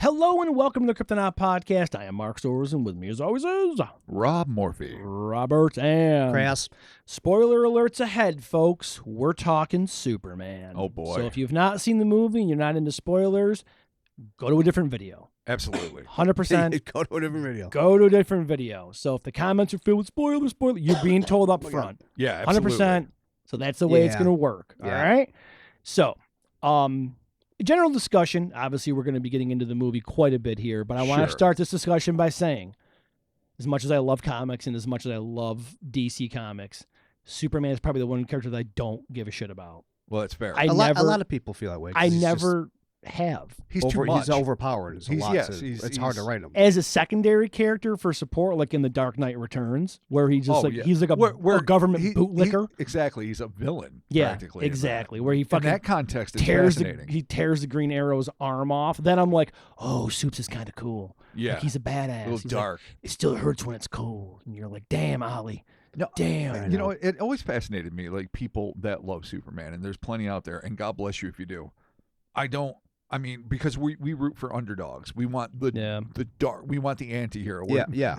Hello and welcome to the Cryptonaut podcast. I am Mark Storrs, and with me as always is Rob Morphy. Robert and Crass. Spoiler alerts ahead, folks. We're talking Superman. Oh, boy. So if you've not seen the movie and you're not into spoilers, go to a different video. Absolutely. 100%. Go to a different video. Go to a different video. So if the comments are filled with spoilers, you're being told up front. Yeah, absolutely. 100%. So that's the way it's going to work. Yeah. All right? So, general discussion. Obviously, we're going to be getting into the movie quite a bit here, but I want to start this discussion by saying, as much as I love comics and as much as I love DC Comics, Superman is probably the one character that I don't give a shit about. Well, that's fair. A lot of people feel that way. I never have. He's too much. He's overpowered. It's hard to write him. As a secondary character for support, like in The Dark Knight Returns, where he just he's like a government bootlicker. Exactly. He's a villain. Yeah, practically, exactly. Where he fucking in that context is tears fascinating. he tears the Green Arrow's arm off. Then I'm like, oh, Supes is kind of cool. Yeah, like he's a badass. A little he's dark. Like, it still hurts when it's cold, and you're like, damn, Ollie. No, damn. You know, it always fascinated me, like people that love Superman, and there's plenty out there, and God bless you if you do. I mean, because we root for underdogs. We want the dark. We want the anti-hero.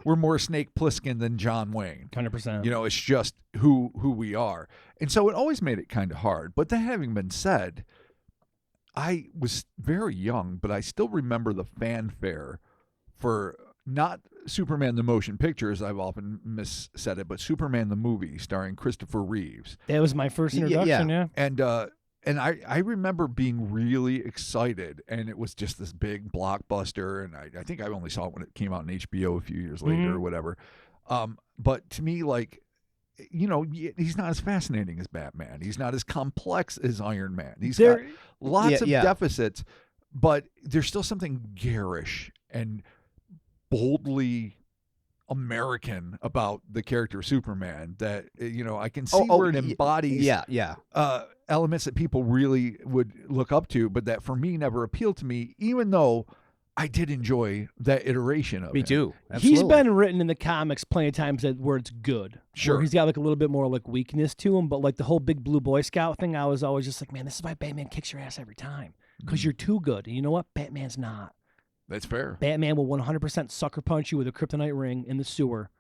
We're more Snake Plissken than John Wayne. 100%. You know, it's just who we are. And so it always made it kind of hard. But that having been said, I was very young, but I still remember the fanfare for not Superman the motion picture, as I've often missaid it, but Superman the movie starring Christopher Reeves. That was my first introduction, yeah. And I remember being really excited, and it was just this big blockbuster, and I think I only saw it when it came out on HBO a few years later or whatever. But to me, like, you know, he's not as fascinating as Batman. He's not as complex as Iron Man. He's got lots of deficits, but there's still something garish and boldly American about the character Superman that, you know, I can see where it embodies elements that people really would look up to, but that for me never appealed to me, even though I did enjoy that iteration of Me him. too. Absolutely. He's been written in the comics plenty of times where it's good. Sure. Where he's got like a little bit more like weakness to him, but like the whole big blue Boy Scout thing, I was always just like, man, this is why Batman kicks your ass every time. Because you're too good. And you know what? Batman's not. That's fair. Batman will 100% sucker punch you with a kryptonite ring in the sewer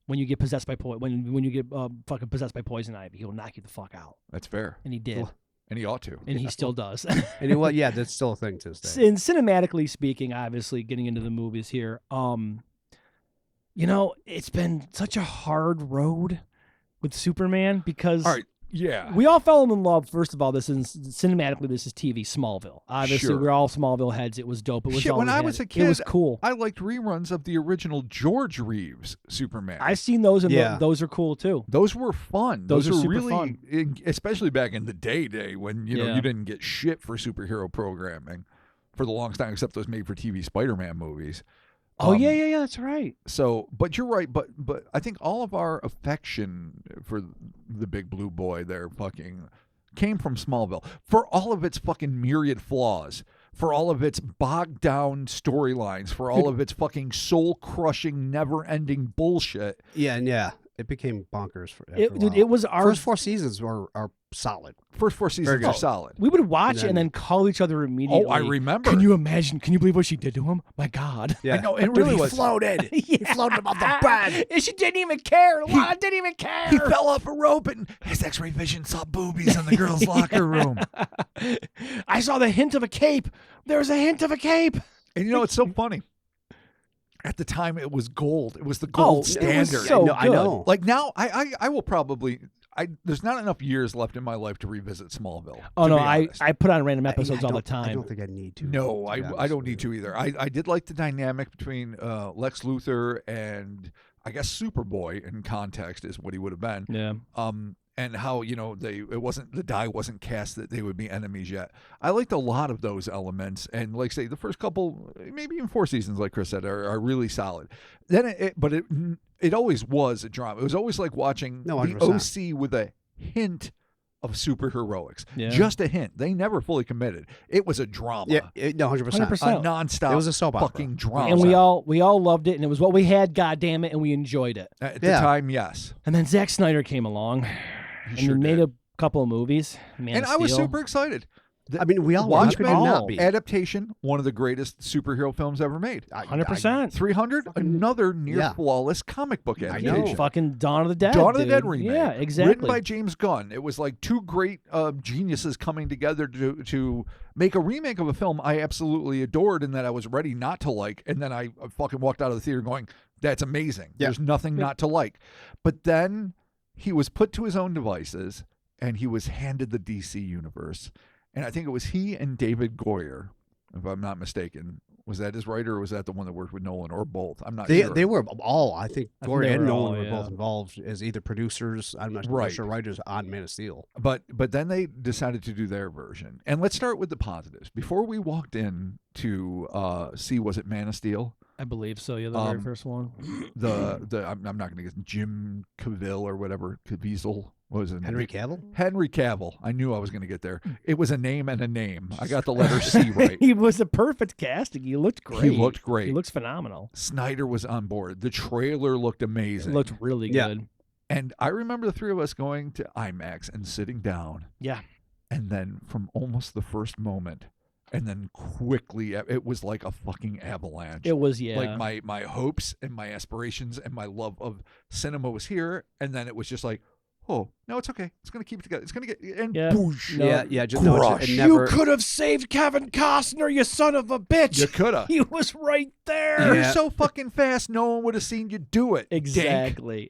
when you get possessed by when you get fucking possessed by poison ivy. He'll knock you the fuck out. That's fair. And he did. And he ought to. And he still does. And you know what? Yeah, that's still a thing to this day. And cinematically speaking, obviously getting into the movies here, you know, it's been such a hard road with Superman because all right. Yeah. we all fell in love. First of all, this is cinematically, this is TV Smallville. Obviously, Sure. we're all Smallville heads. It was dope. It was all when we I had. was a kid, it was cool. I liked reruns of the original George Reeves Superman. I've seen those, and those are cool too. Those were fun. Those are were super really fun. Especially back in the day when you didn't get shit for superhero programming for the longest time, except those made-for-TV Spider-Man movies. Oh yeah, that's right. So, but you're right. But I think all of our affection for the big blue boy there fucking came from Smallville. For all of its fucking myriad flaws, for all of its bogged down storylines, for all of its fucking soul crushing, never ending bullshit. Yeah. It became bonkers for Dude, it was our first 4 seasons are solid. First 4 seasons are solid. We would watch and then call each other immediately. Oh, I remember. Can you imagine? Can you believe what she did to him? My God. Yeah. I know, it really was. Floated. He floated above the bed. And she didn't even care. Lana didn't even care. He fell off a rope and his X-ray vision saw boobies in the girls' locker room. I saw the hint of a cape. There was a hint of a cape. And you know, it's so funny. At the time, it was gold. It was the gold standard. It was so I know. Like now, I will probably. There's not enough years left in my life to revisit Smallville. Oh no, I put on random episodes all the time. I don't think I need to. No, I don't need to either. I did like the dynamic between Lex Luthor and I guess Superboy in context is what he would have been. Yeah. And how, you know, the die wasn't cast that they would be enemies yet. I liked a lot of those elements, and like say the first couple, maybe even 4 seasons, like Chris said, are really solid. Then it always was a drama. It was always like watching the OC with a hint of superheroics. Yeah. Just a hint. They never fully committed. It was a drama. Yeah, no, 100%. A nonstop. It was a soap opera. Fucking drama. And we all loved it, and it was what we had. God damn it, and we enjoyed it. At the time, yes. And then Zack Snyder came along, and he made a couple of movies. Man and of I was Steel. super excited. I mean, we all Watchmen could not be. adaptation, one of the greatest superhero films ever made. 100%. 300, another near flawless comic book I adaptation. know. Fucking Dawn of the Dead. Dawn of the dude. Dead remake. Yeah, exactly. Written by James Gunn. It was like two great geniuses coming together to make a remake of a film I absolutely adored and that I was ready not to like. And then I fucking walked out of the theater going, that's amazing. Yeah. There's nothing not to like. But then he was put to his own devices and he was handed the DC universe. And I think it was he and David Goyer, if I'm not mistaken. Was that his writer, or was that the one that worked with Nolan, or both? I'm not sure. They were all, I think, Gore and Nolan were yeah. both involved as either producers, I'm not sure, writers on Man of Steel. But then they decided to do their version. And let's start with the positives. Before we walked in to see, was it Man of Steel? I believe so. Yeah, the very first one. I'm not going to get Jim Cavill or whatever, Caviezel. What was it? Henry Cavill? Henry Cavill. I knew I was going to get there. It was a name and a name. I got the letter C right. He was a perfect casting. He looked great. He looked great. He looks phenomenal. Snyder was on board. The trailer looked amazing. It looked really good. And I remember the three of us going to IMAX and sitting down. Yeah. And then from almost the first moment, and then quickly, it was like a fucking avalanche. It was, yeah. Like my hopes and my aspirations and my love of cinema was here. And then it was just like, oh, no, it's okay. It's going to keep it together. It's going to get, and boosh. Just crush. it never, you could have saved Kevin Costner, you son of a bitch. You could have. He was right there. You're so fucking fast, no one would have seen you do it. Exactly.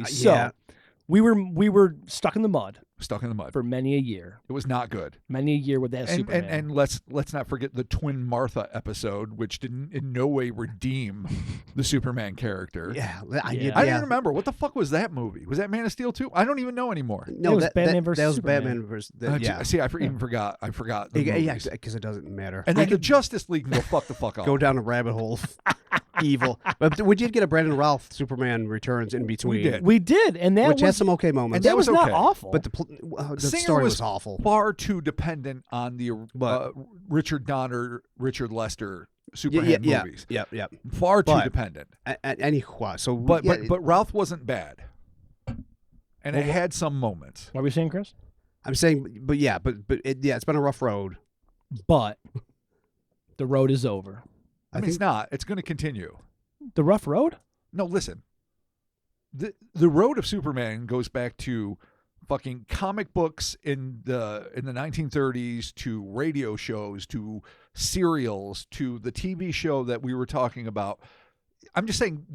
So we were stuck in the mud. Stuck in the mud for many a year. It was not good. Many a year with that Superman. And let's not forget the Twin Martha episode, which didn't in no way redeem the Superman character. I didn't remember. What the fuck was that movie? Was that Man of Steel too? I don't even know anymore. No, it was Batman versus that was Superman. Batman versus. See, I even forgot. I forgot. The movies. Because it doesn't matter. And then the Justice League can go fuck the fuck off. Go down a rabbit hole. Evil. But we did get a Brandon Routh Superman Returns in between. We did, and that had some okay moments. And that was okay. not awful. But the story was awful. Far too dependent on the Richard Donner, Richard Lester Superman movies. Yeah. Far too dependent. But Routh wasn't bad, and it had some moments. What are we saying, Chris? I'm saying, it's been a rough road. But the road is over. I mean, it's not. It's going to continue. The rough road? No, listen. The road of Superman goes back to fucking comic books in the 1930s, to radio shows, to serials, to the TV show that we were talking about. I'm just saying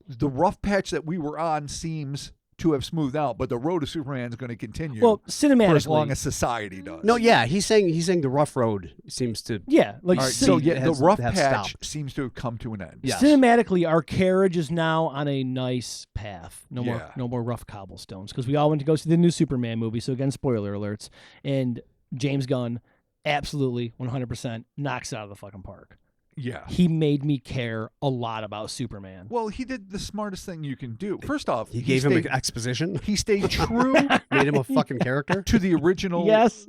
the rough patch that we were on seems to have smoothed out, but the road of Superman is going to continue. Well, cinematically, for as long as society does. No, he's saying the rough road seems to. Yeah, like right, the rough patch seems to have come to an end. Yes. Cinematically, our carriage is now on a nice path. No more rough cobblestones, because we all went to go see the new Superman movie. So again, spoiler alerts. And James Gunn, absolutely 100% knocks it out of the fucking park. Yeah. He made me care a lot about Superman. Well, he did the smartest thing you can do. First off, he gave him exposition. He stayed true. Made him a fucking character. To the original yes.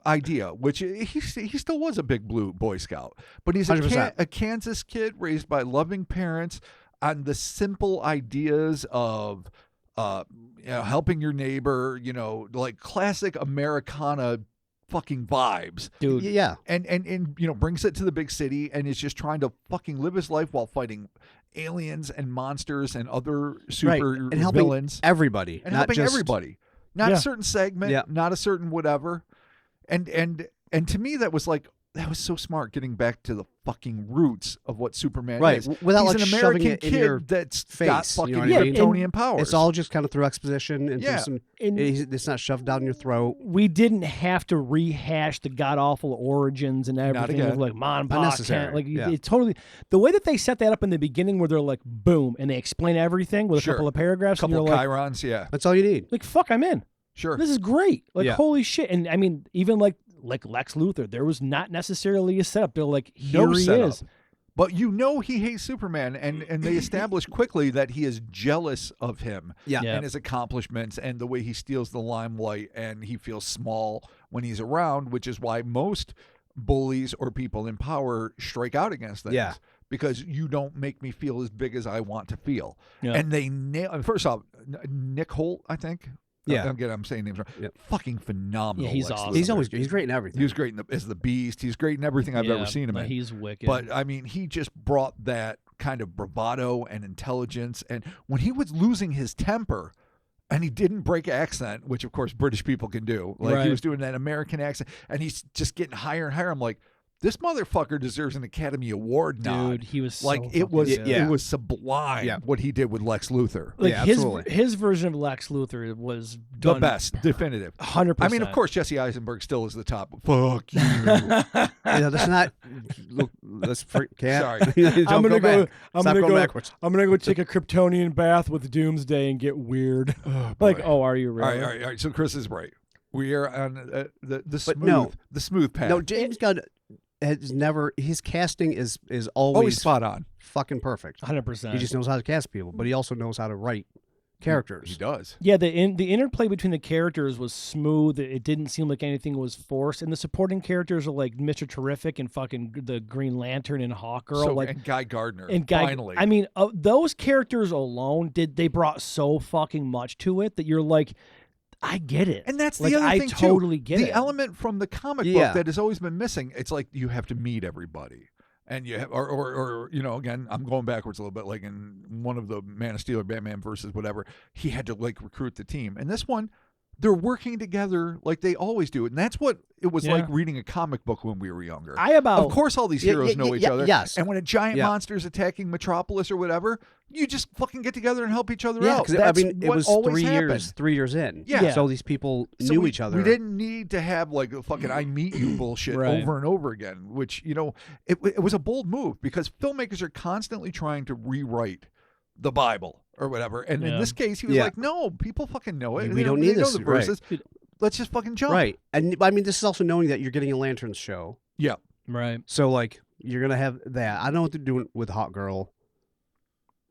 idea, which he still was a big blue Boy Scout. But he's a Kansas kid raised by loving parents on the simple ideas of helping your neighbor, like classic Americana fucking vibes, dude. Yeah. And brings it to the big city and is just trying to fucking live his life while fighting aliens and monsters and other super and helping villains. Everybody. And helping everybody. Not a certain segment, not a certain whatever. And to me that was so smart, getting back to the fucking roots of what Superman is. Without He's an American kid that's face, got fucking Kryptonian powers. It's all just kind of through exposition and it's not shoved down your throat. We didn't have to rehash the god awful origins and everything of like Mon Pa. It totally, the way that they set that up in the beginning, where they're like boom and they explain everything with a couple of paragraphs, couple and of you're chyrons, that's all you need. Like fuck, I'm in. Sure, this is great. Like holy shit. And I mean, even like Lex Luthor, there was not necessarily a setup. They're like, here he is. But he hates Superman, and they establish quickly that he is jealous of him and his accomplishments and the way he steals the limelight, and he feels small when he's around, which is why most bullies or people in power strike out against things. Yeah. Because you don't make me feel as big as I want to feel. Yeah. And they first off, Nick Holt, I think. Yeah. Again, I'm saying names wrong. Yep. Fucking phenomenal. Yeah, he's Lex awesome. Luthor. He's great in everything. He was great as the Beast. He's great in everything I've ever seen him in. He's wicked. But I mean, he just brought that kind of bravado and intelligence. And when he was losing his temper, and he didn't break accent, which of course British people can do. Like he was doing that American accent, and he's just getting higher and higher. I'm like, this motherfucker deserves an Academy Award now. Dude, he was like so it was fucking good. it was sublime what he did with Lex Luthor. Like absolutely. his version of Lex Luthor was The best, definitive. 100%. I mean, of course, Jesse Eisenberg still is the top. Fuck you. That's not. Look, let's cat. Sorry. I'm gonna go. I'm gonna go backwards. I'm gonna go take a Kryptonian bath with Doomsday and get weird. Like, are you really? All right. So Chris is right. We are on the smooth, no. the smooth path. No, James Gunn has never. His casting is always spot on, fucking perfect. 100%. He just knows how to cast people, but he also knows how to write characters. He does. Yeah, the interplay between the characters was smooth. It didn't seem like anything was forced, and the supporting characters are like Mr. Terrific and fucking the Green Lantern and Hawkgirl, And Guy Gardner. and Guy. Finally, I mean, those characters alone they brought so fucking much to it that you're like, I get it. and that's the like, other I thing totally too. get the it. element from the comic book that has always been missing. It's like you have to meet everybody. And you have, or you know, again, I'm going backwards a little bit. Like in one of the Man of Steel or Batman versus whatever, he had to like recruit the team. And this one, they're working together like they always do. And that's what it was like reading a comic book when we were younger. Of course, all these heroes know each other. Yes. And when a giant monster is attacking Metropolis or whatever, you just fucking get together and help each other out. Yeah, That's I mean, it what was always 3 happened. years. 3 years in. Yeah. So these people So knew we, each other. We didn't need to have like a fucking I meet you bullshit over and over again, which, you know, it was a bold move because filmmakers are constantly trying to rewrite the Bible or whatever. And in this case, he was like, no, people fucking know it. We don't need know this. the verses. Let's just fucking jump. Right. And I mean, this is also knowing that you're getting a Lanterns show. Yeah. Right. So, like, you're going to have that. I don't know what they're doing with Hawkgirl.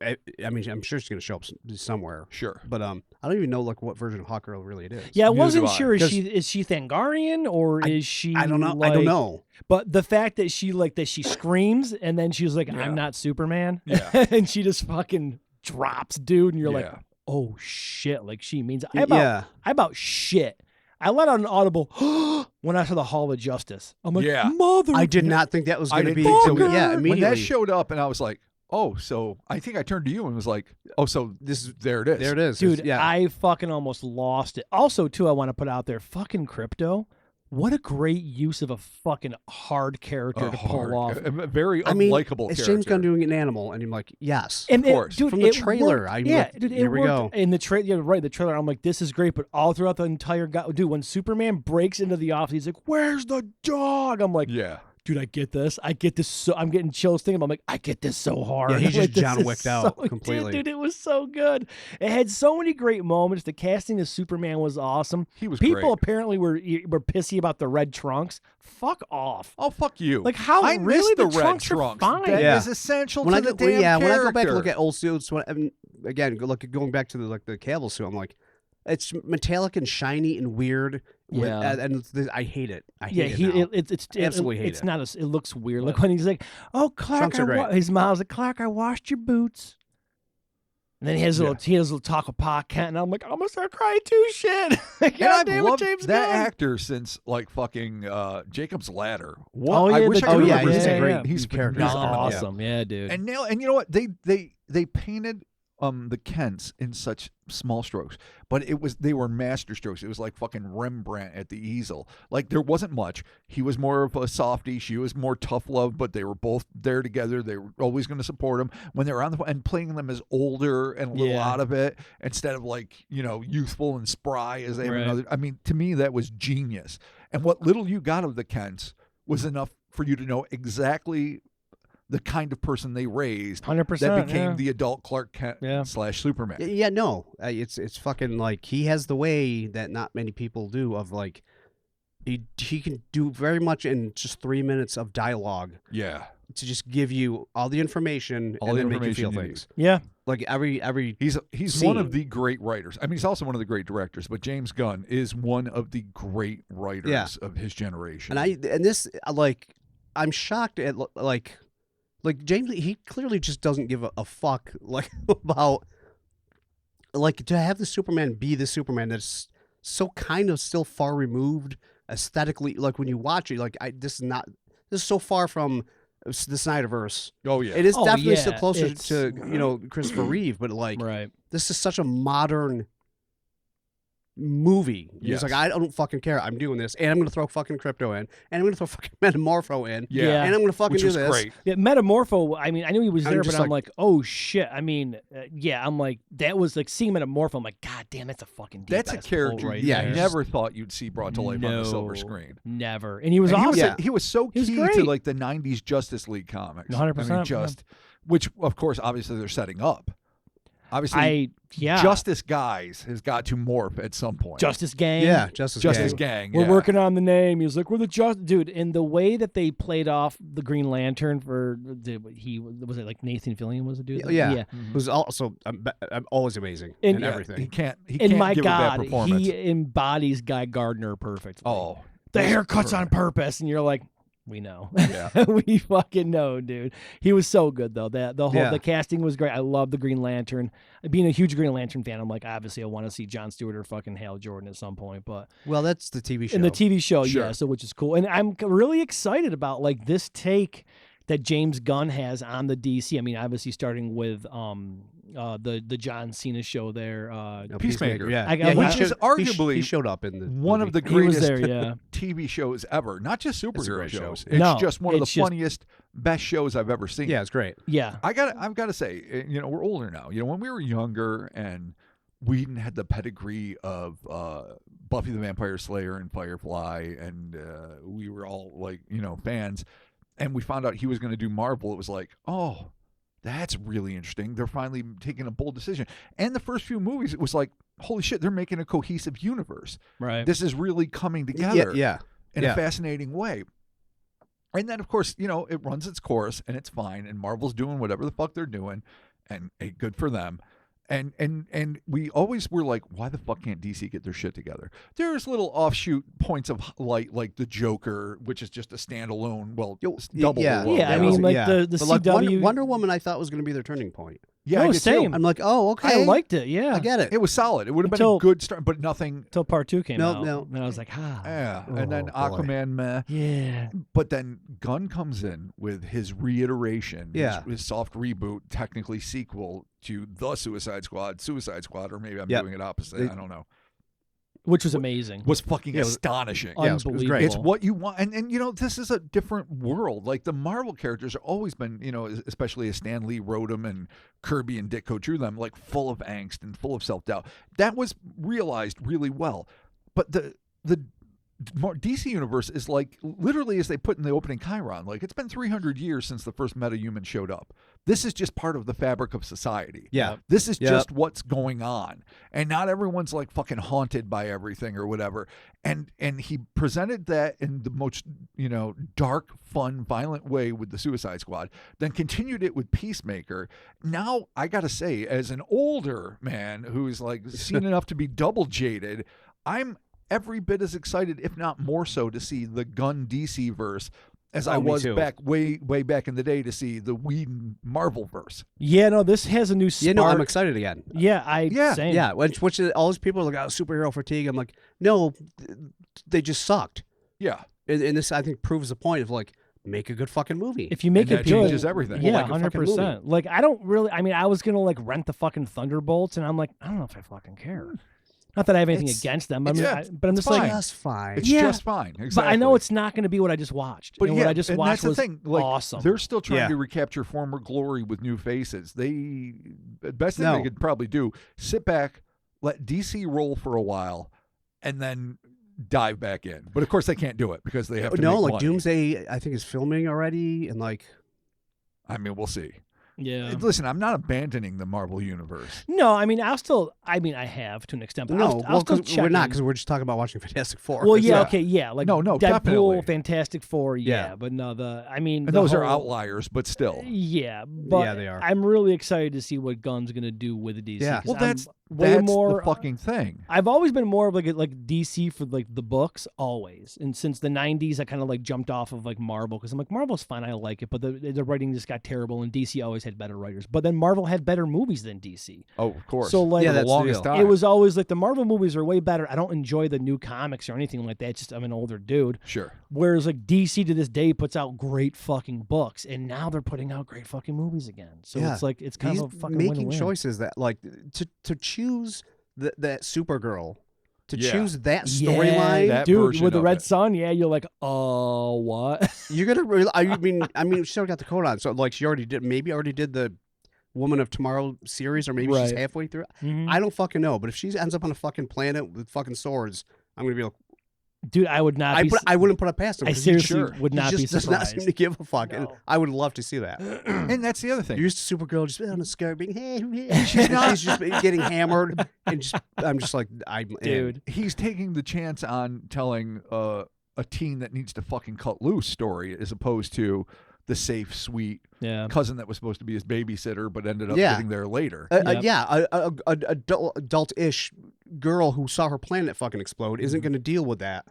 I mean, I'm sure she's going to show up somewhere. Sure. But I don't even know like what version of Hawkgirl really it is. Yeah, I Neither wasn't do I. sure. Is she Thangarian or is she? I don't know. Like, I don't know. But the fact that she screams and then she's like, "I'm not Superman," and she just fucking drops, dude, and you're like, "Oh shit!" Like she means I about shit. I let out an audible when I saw the Hall of Justice. I'm like, mother. I did not think that was going to be. Immediately. When that showed up, and I was like, oh, so I think I turned to you and was like, oh, so there it is. There it is. Dude, I fucking almost lost it. Also, too, I want to put out there, fucking Crypto. What a great use of a fucking hard character to pull off. A very unlikable it's character. James Gunn doing an animal, and I'm like, yes, and of course. Dude, from the trailer. Dude, here we go. In the trailer, yeah, right. The trailer, I'm like, this is great. But all throughout the entire dude, when Superman breaks into the office, he's like, "Where's the dog?" I'm like, dude, I get this. So I'm getting chills thinking. I'm like, I get this so hard. Yeah, he just like, John Wicked out completely. Dude, it was so good. It had so many great moments. The casting of Superman was awesome. He was People great. apparently were pissy about the red trunks. Fuck off. Oh, fuck you. Like how I really miss the red trunks trunks. are fine. That is essential to the damn character. When I go back and look at old suits, again, going back to the Cavill suit, I'm like, it's metallic and shiny and weird. And I hate it. I hate it. It's absolutely hate it. It's not. It looks weird. Like when he's like, "Oh, Clark," his mom's like, "Clark, I washed your boots." And then he has a little talk with Pa Kent, and I'm like, I'm gonna start crying too. Shit. God damn it, James that Gunn. Actor since like fucking Jacob's Ladder. What? Oh yeah, I wish I could remember he's his name. great. He's character. He's awesome. Yeah, dude. And now, and you know what? They painted the Kents in such small strokes, but they were master strokes. It was like fucking Rembrandt at the easel. Like there wasn't much. He was more of a softie. She was more tough love, but they were both there together. They were always going to support him when they were on the and playing them as older and a little out of it instead of like, you know, youthful and spry as they have another. I mean, to me, that was genius. And what little you got of the Kents was enough for you to know exactly the kind of person they raised 100%, that became the adult Clark Kent / Superman. Yeah, no, it's fucking like he has the way that not many people do of like he can do very much in just 3 minutes of dialogue. Yeah, to just give you all the information and then make you feel things. Yeah, like every he's scene. One of the great writers. I mean, he's also one of the great directors. But James Gunn is one of the great writers of his generation. I'm shocked at like James, he clearly just doesn't give a fuck like about like to have the Superman be the Superman that's so kind of still far removed aesthetically. Like when you watch it, like this is so far from the Snyderverse. Oh yeah, it is definitely yeah, still closer to Christopher Reeve, but like this is such a modern movie. It's like I don't fucking care. I'm doing this, and I'm gonna throw fucking Crypto in, and I'm gonna throw fucking Metamorpho in, yeah, and I'm gonna fucking do this. Great. Yeah, Metamorpho. I mean, I knew he was there, but I'm like, oh shit. I mean, I'm like, that was like seeing Metamorpho. I'm like, god damn, that's a fucking deep. That's a character right you there. never thought you'd see brought to life on the silver screen. Never, and he was awesome. He was so key to like the '90s Justice League comics. 100%. Which of course, obviously, they're setting up. Obviously, Justice Guys has got to morph at some point. Justice Gang. Yeah, Justice Gang. We're working on the name. He's like, we're the dude. And the way that they played off the Green Lantern for was it like Nathan Fillion was the dude? Yeah. Who's also always amazing in everything. He can't my give God, a bad performance. He embodies Guy Gardner perfectly. Oh, the haircut's on purpose, and you're like, we know. Yeah. We fucking know, dude. He was so good though. The casting was great. I love the Green Lantern. Being a huge Green Lantern fan, I'm like, obviously I want to see Jon Stewart or fucking Hal Jordan at some point. But that's the TV show. In the TV show, yeah, so which is cool. And I'm really excited about like this take that James Gunn has on the DC. I mean, obviously starting with the John Cena show there, Peacemaker. Which is arguably he showed up in the one movie. of the greatest TV shows ever. Not just superhero shows. It's just one of the funniest, best shows I've ever seen. Yeah, it's great. Yeah, I've got to say, we're older now. When we were younger and Whedon had the pedigree of Buffy the Vampire Slayer and Firefly, and we were all like, fans. And we found out he was going to do Marvel. It was like, oh, that's really interesting. They're finally taking a bold decision. And the first few movies, it was like, holy shit, they're making a cohesive universe. Right. This is really coming together in a fascinating way. And then, of course, it runs its course, and it's fine. And Marvel's doing whatever the fuck they're doing, and hey, good for them. And we always were like, why the fuck can't DC get their shit together? There's little offshoot points of light, like the Joker, which is just a standalone, double. Yeah, I mean, like the CW. Wonder Woman, I thought was going to be their turning point. Yeah, I did same. Too. I'm like, oh, okay. I liked it. Yeah, I get it. It was solid. It would have been a good start, but nothing until part 2 came out. No, and I was like, yeah. And then Aquaman, meh. Yeah. But then Gunn comes in with his reiteration, his soft reboot, technically sequel to the Suicide Squad, or maybe I'm doing it opposite. I don't know. Which was amazing. Was fucking astonishing. Unbelievable. It was great. It's what you want. And this is a different world. Like the Marvel characters have always been, especially as Stan Lee wrote them and Kirby and Ditko drew them, like full of angst and full of self-doubt. That was realized really well. But the DC universe is like, literally as they put in the opening Chiron, like it's been 300 years since the first meta-human showed up. This is just part of the fabric of society. Yeah. This is just what's going on. And not everyone's like fucking haunted by everything or whatever. And he presented that in the most, dark, fun, violent way with the Suicide Squad, then continued it with Peacemaker. Now, I got to say, as an older man who's like seen enough to be double jaded, I'm every bit as excited, if not more so, to see the Gunn DC verse as I was way back in the day to see the Whedon Marvel verse. Yeah, no, this has a new spark. Yeah, no, I'm excited again. Same. Yeah, which all those people are like, superhero fatigue. I'm like, no, they just sucked. Yeah. And this, I think, proves the point of like, make a good fucking movie. If you make it good, changes everything. Yeah, 100%. Like, I don't really. I mean, I was gonna like rent the fucking Thunderbolts, and I'm like, I don't know if I fucking care. Not that I have anything against them, but I'm just like, that's fine. It's just fine. Exactly. But I know it's not going to be what I just watched. But what I just watched was the thing. Like, awesome. They're still trying to recapture former glory with new faces. The best thing they could probably do: sit back, let DC roll for a while, and then dive back in. But of course, they can't do it because they have to. No, make like money. Doomsday, I think is filming already, and like, I mean, we'll see. Yeah. Listen, I'm not abandoning the Marvel universe. No, I mean, I have to an extent. But I'll still check we're not, because we're just talking about watching Fantastic Four. Well, like no, Deadpool, definitely. Fantastic Four, but no, and those are outliers, but still. Yeah, but they are. I'm really excited to see what Gunn's going to do with DC. Yeah, well, way That's more the fucking thing. I've always been more of like DC for like the books, always. And since the 90s, I kind of like jumped off of like Marvel because I'm like, Marvel's fine, I like it, but the writing just got terrible, and DC always had better writers. But then Marvel had better movies than DC. Oh, of course. So like, Yeah, the that's longest the deal. time. it was always like the Marvel movies are way better. I don't enjoy the new comics or anything like that. It's just I'm an older dude. Sure. Whereas like DC to this day puts out great fucking books, and now they're putting out great fucking movies again. So it's like it's kind of a fucking making win-win. choices that like to choose that Supergirl, to choose that Yeah, storyline, that dude, version with the of Red it. Sun. Yeah, you're like, oh, what? you're gonna. I mean, she still got the code on, so like she already did the Woman of Tomorrow series, or maybe she's Right. halfway through. Mhm. I don't fucking know, but if she ends up on a fucking planet with fucking swords, I'm gonna be like, Dude, I would not. I wouldn't put it past him. I 'cause he seriously just- would not he be just does not seem surprised. to give a fuck, and No. I would love to see that. And that's the other thing. You're used to Supergirl just on a skirt being, hey, she's just getting hammered, and I'm just like, Dude. He's taking the chance on telling a teen that needs to fucking cut loose story, as opposed to the safe, sweet Yeah. cousin that was supposed to be his babysitter, but ended up Yeah. getting there later. Yep. Adult-ish girl who saw her planet fucking explode isn't going to deal with that.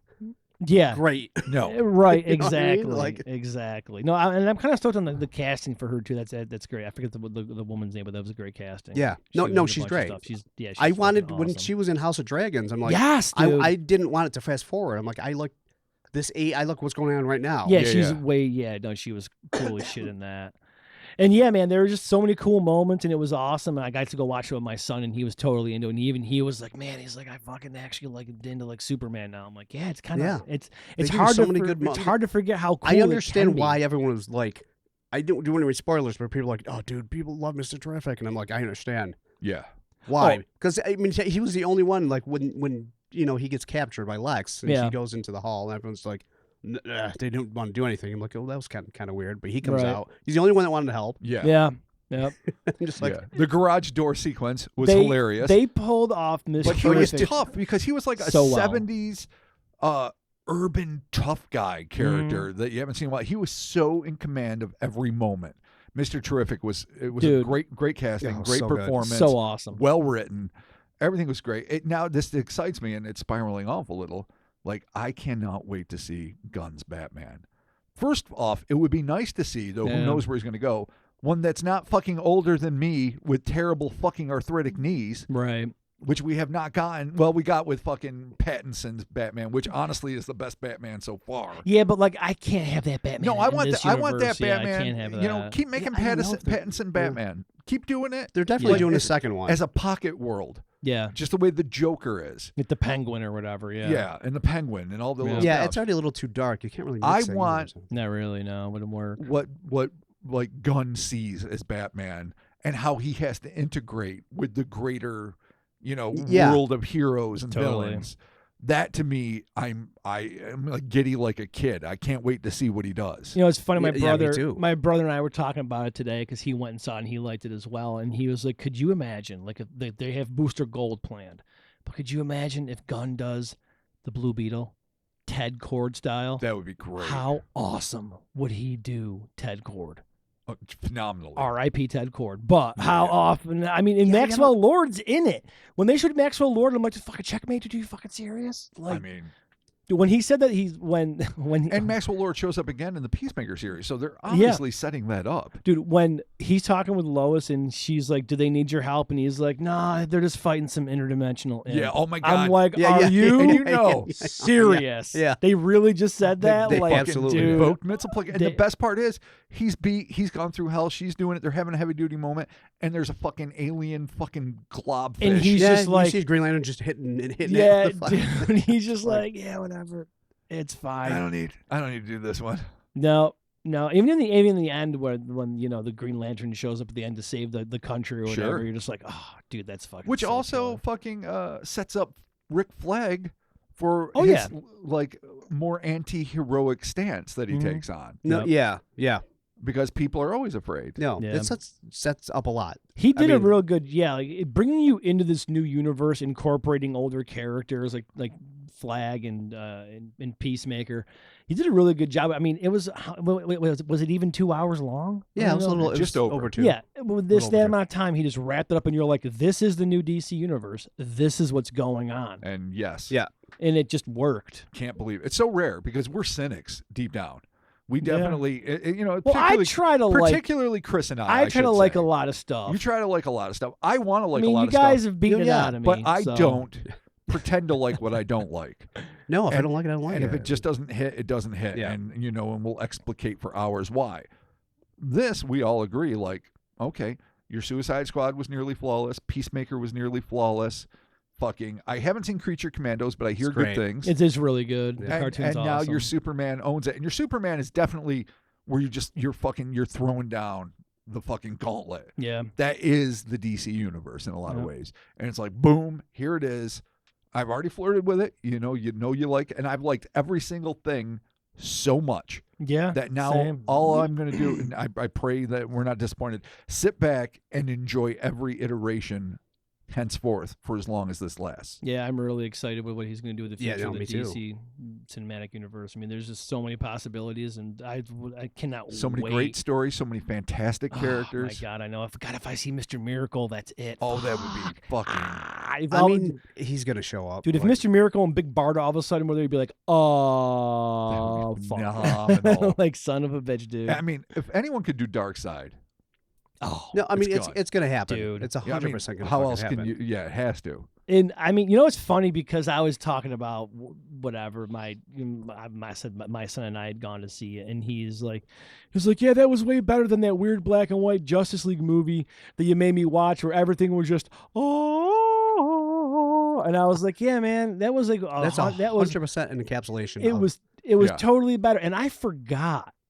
Yeah. Great. No. Right. You know what I mean? Exactly. Like- Exactly. No, and I'm kind of stoked on the casting for her too. That's great. I forget the woman's name, but that was a great casting. Yeah. She was in No, a she's bunch of great. stuff. She's I wanted fucking when awesome. she was in House of Dragons. I'm like, yes, dude. I didn't want it to fast forward. I'm like, I like this. I look what's going on right now. Yeah, Yeah, she's yeah. way. Yeah, no, she was cool as shit in that. And yeah, man, there were just so many cool moments, and it was awesome. And I got to go watch it with my son, and he was totally into it. And even he was like, "Man, he's like, I fucking actually like into like Superman now." I'm like, "Yeah, it's kind of it's give you hard so to many good it's hard to forget how cool I understand it can be. why everyone was like, I don't do any spoilers, but people are like, oh, dude, people love Mr. Terrific, and I'm like, I understand Yeah. why, because I mean, he was the only one like when he gets captured by Lex, and Yeah. she goes into the hall, and everyone's like, they don't want to do anything. I'm like, oh, that was kind of weird, but he comes Right. out. He's the only one that wanted to help. Yeah. Yeah, yep. I'm just like, Yeah. The garage door sequence was They- hilarious. They pulled off Mr. but he was Terrific. tough because he was like a So well. 70s urban tough guy character that you haven't seen in a while. He was so in command of every moment. Mr. Terrific was a Dude. great casting, Oh, great so good. performance, So awesome. well written. Everything was great. Now this excites me, and it's spiraling off a little. Like, I cannot wait to see Gunn's Batman. First off, it would be nice to see, though, Yeah. who knows where he's going to go, one that's not fucking older than me with terrible fucking arthritic knees, Right. which we have not gotten. Well, we got with fucking Pattinson's Batman, which honestly is the best Batman so far. Yeah, but like I can't have that Batman. No, I in want this that. I want that universe. Yeah, Batman. I can't have that. You know, keep making I don't know if they're- Pattinson Batman. Keep doing it they're definitely Yeah. doing a as- second one. as a pocket world, Yeah, just the way the Joker is. with the Penguin or whatever. Yeah. Yeah, and the Penguin and all the little yeah, stuff. it's already a little too dark. You can't really. I Mix that want- universe. Not really. No, wouldn't work. what like Gunn sees as Batman and how he has to integrate with the greater, Yeah. world of heroes and Totally. villains. That to me, I am like giddy like a kid. I can't wait to see what he does. You know, it's funny. Yeah, me too. My brother and I were talking about it today because he went and saw it and he liked it as well. And he was like, "Could you imagine? Like, if they have Booster Gold planned, but could you imagine if Gunn does the Blue Beetle, Ted Kord style? That would be great. How awesome would he do Ted Kord? Phenomenally. R.I.P. Ted Kord. But Yeah. how often? I mean, and Yeah, Maxwell Lord's in it. When they showed Maxwell Lord, I'm like, "Just fucking checkmate, dude. Are you fucking serious?" Like, I mean, dude, when he said that when and Maxwell Lord shows up again in the Peacemaker series, so they're obviously setting that up. dude, when he's talking with Lois and she's like, "Do they need your help?" and he's like, "Nah, they're just fighting some interdimensional." imp." Yeah. Oh my God. I'm like, Yeah, "Are yeah. you And you know. serious?" Yeah. They really just said that. They like, absolutely dude, invoked Mitzelplick. And the they- best part is he's gone through hell. She's doing it. They're having a heavy duty moment, and there's a fucking alien fucking globfish. And he's yeah, just like, you see Green Lantern just hitting it. yeah, with the fucking- dude. He's just like, yeah, whatever. It's fine. I don't need to do this one. No. Even in the end, when the Green Lantern shows up at the end to save the country or whatever, Sure. you're just like, oh, dude, that's fucking. Which so also killer. fucking sets up Rick Flag for Oh, his yeah. like more anti-heroic stance that he Mhm. takes on, No, Yep. yeah. because people are always afraid. No, Yeah. it sets up a lot. He did a mean- real good, like bringing you into this new universe, incorporating older characters, like Flag and Peacemaker. He did a really good job. I mean, it was it even 2 hours long? Yeah, it was a little just over 2. Yeah, with that amount of time, he just wrapped it up, and you're like, this is the new DC universe. This is what's going on. And yes, yeah, and it just worked. Can't believe it. It's so rare because we're cynics deep down. We definitely, particularly Chris and I try to like a lot of stuff. You try to like a lot of stuff. I want to like a lot of stuff. You guys have beaten it out of me. But I don't pretend to like what I don't like. No, if I don't like it, I don't like it. And if it just doesn't hit, it doesn't hit. Yeah. And, and we'll explicate for hours why. This, we all agree, like, okay, your Suicide Squad was nearly flawless. Peacemaker was nearly fllawless. I haven't seen Creature Commandos, but I hear good things. It is really good. The cartoon's and now awesome. your Superman owns it. And your Superman is definitely where you're throwing down the fucking gauntlet. Yeah. That is the DC universe in a lot of ways. And it's like, boom, here it is. I've already flirted with it. You like it. And I've liked every single thing so much. Yeah. That now all I'm going to do, and I pray that we're not disappointed, sit back and enjoy every iteration henceforth for as long as this lasts. Yeah, I'm really excited with what he's going to do with the future of the DC cinematic universe. I mean, there's just so many possibilities, and I cannot so many great stories, so many fantastic characters. Oh my God, I know. If I see Mr. Miracle, that's it. Oh, that would be fucking... I mean, he's going to show up. Dude, if Mr. Miracle and Big Barda all of a sudden were there, you'd be like, oh, fuck. Like, son of a bitch, dude. I mean, if anyone could do Darkseid, no, I mean it's going to happen, dude. It's 100% going to happen. How else can you? Yeah, it has to. And I mean, it's funny because I was talking about whatever my son and I had gone to see it, and he's like, yeah, that was way better than that weird black and white Justice League movie that you made me watch, where everything was just and I was like, yeah, man, that was like that was 100% an encapsulation. It was totally better, and I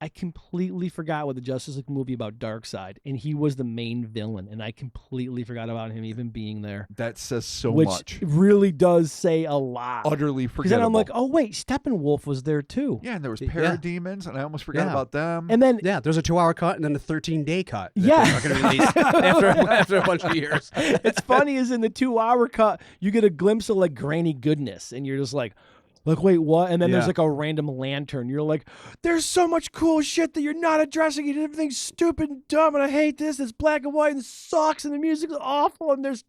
completely forgot what the Justice League movie about Darkseid, and he was the main villain, and I completely forgot about him even being there. That says so Which much. really does say a lot. Utterly forgettable. Because then I'm like, oh wait, Steppenwolf was there too. Yeah, and there was parademons, and I almost forgot about them. And then there's a 2-hour cut and then a 13-day cut. Yeah, they're going to release after a bunch of years. It's funny is in the 2-hour cut, you get a glimpse of like Granny Goodness, and you're just like, wait, what? And then there's like a random lantern. You're like, there's so much cool shit that you're not addressing. And everything's stupid and dumb, and I hate this. It's black and white and sucks, and the music's awful, and there's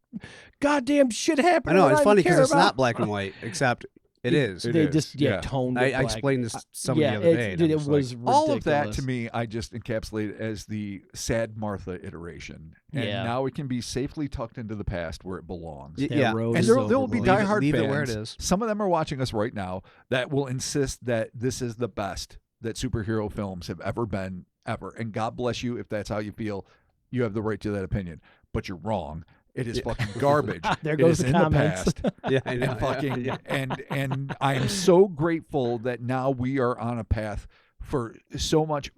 goddamn shit happening. I know, it's funny because it's not black and white, except it is. They just toned it. I explained this to somebody the other day. It was ridiculous. All of that to me, I just encapsulate as the sad Martha iteration. And now it can be safely tucked into the past where it belongs. And there will be diehard leave fans. It where it is. Some of them are watching us right now that will insist that this is the best that superhero films have ever been, ever. And God bless you if that's how you feel. You have the right to that opinion. But you're wrong. It is fucking garbage. There goes the comments. The past. I know. And I am so grateful that now we are on a path for so much.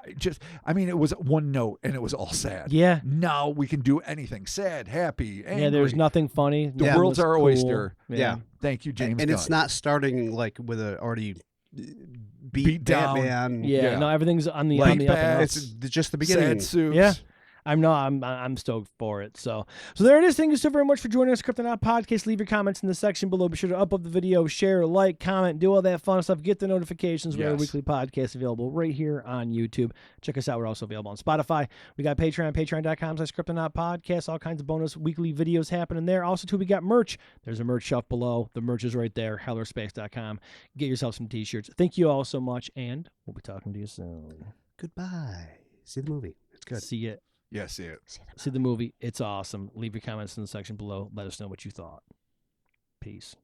It was one note and it was all sad. Yeah. Now we can do anything. Sad, happy, angry. Yeah, there's nothing funny. The world's our oyster. Yeah. Thank you, James And Gunn. it's not starting like with a already beat down. Batman. Yeah, no, everything's on the up and up. It's just the beginning. Sad suits. Yeah. I'm stoked for it. So there it is. Thank you so very much for joining us, Cryptonaut Podcast. Leave your comments in the section below. Be sure to upload the video, share, like, comment, do all that fun stuff. Get the notifications when our weekly podcast available right here on YouTube. Check us out. We're also available on Spotify. We got Patreon, patreon.com/Cryptonaut Podcast. All kinds of bonus weekly videos happening there. Also, too, we got merch. There's a merch shelf below. The merch is right there. Hellerspace.com. Get yourself some t-shirts. Thank you all so much, and we'll be talking to you soon. Goodbye. See the movie. It's good. See it. Yeah, see it. See the movie. It's awesome. Leave your comments in the section below. Let us know what you thought. Peace.